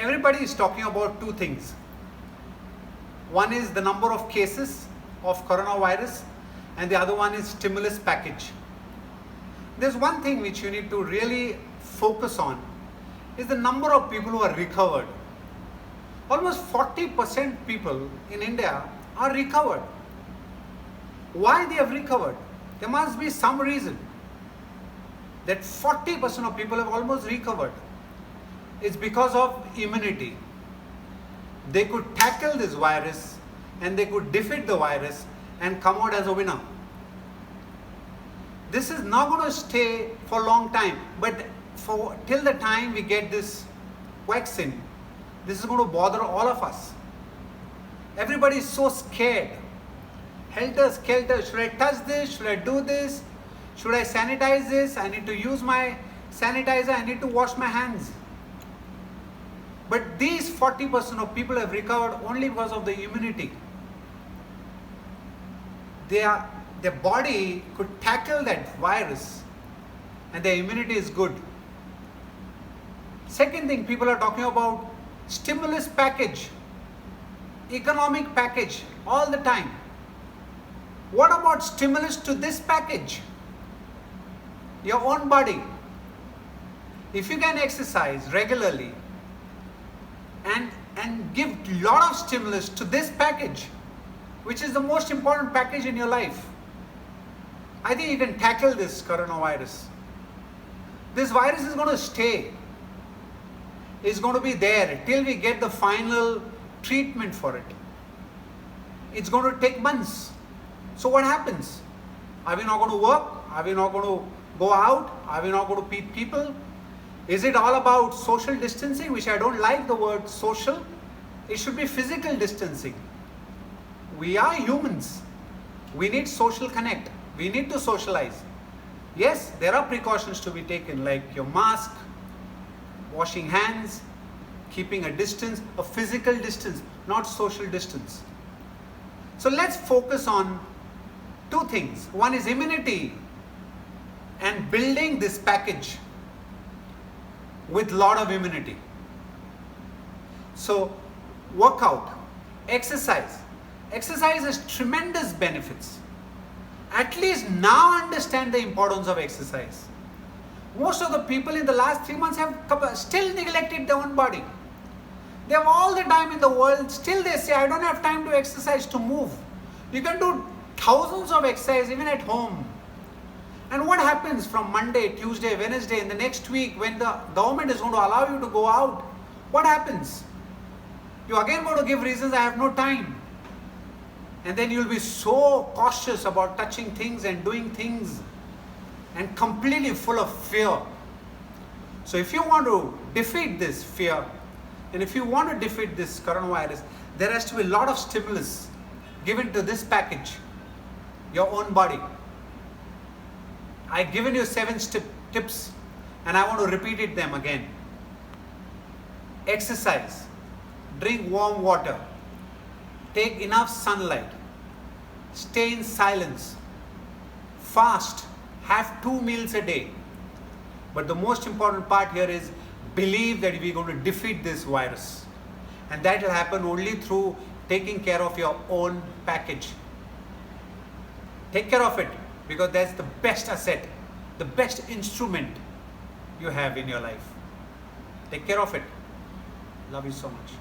everybody is talking about two things. One is the number of cases of coronavirus, and the other one is stimulus package. There's one thing which you need to really focus on, is the number of people who are recovered. Almost 40% people in India are recovered. Why they have recovered? There must be some reason that 40% of people have almost recovered. It's because of immunity. They could tackle this virus and they could defeat the virus and come out as a winner. This is not going to stay for a long time, but till the time we get this vaccine, this is going to bother all of us. Everybody is so scared. Helter skelter, should I touch this? Should I do this? Should I sanitize this? I need to use my sanitizer. I need to wash my hands. But these 40% of people have recovered only because of the immunity. Their body could tackle that virus and their immunity is good. Second thing, people are talking about stimulus package, economic package all the time. What about stimulus to this package? Your own body. If you can exercise regularly and give a lot of stimulus to this package, which is the most important package in your life, I think you can tackle this coronavirus. This virus is going to stay. It's going to be there till we get the final treatment for it. It's going to take months. So what happens? Are we not going to work? Are we not going to go out? Are we not going to meet people? Is it all about social distancing, which I don't like the word social? It should be physical distancing. We are humans. We need social connect. We need to socialize. Yes, there are precautions to be taken, like your mask, washing hands, keeping a distance, a physical distance, not social distance. So let's focus on two things. One is immunity and building this package with lot of immunity. So workout, exercise. Exercise has tremendous benefits. At least now understand the importance of exercise. Most of the people in the last 3 months have still neglected their own body. They have all the time in the world, still they say, I don't have time to exercise, to move. You can do thousands of exercise even at home. And what happens from Monday, Tuesday, Wednesday, in the next week when the government is going to allow you to go out? What happens? You again going to give reasons, I have no time. And then you'll be so cautious about touching things and doing things and completely full of fear. So if you want to defeat this fear and if you want to defeat this coronavirus, there has to be a lot of stimulus given to this package, your own body. I've given you 7 tips and I want to repeat them again. Exercise, drink warm water, take enough sunlight, stay in silence, fast, have 2 meals a day. But the most important part here is believe that we're going to defeat this virus. And that will happen only through taking care of your own package. Take care of it, because that's the best asset, the best instrument you have in your life. Take care of it. Love you so much.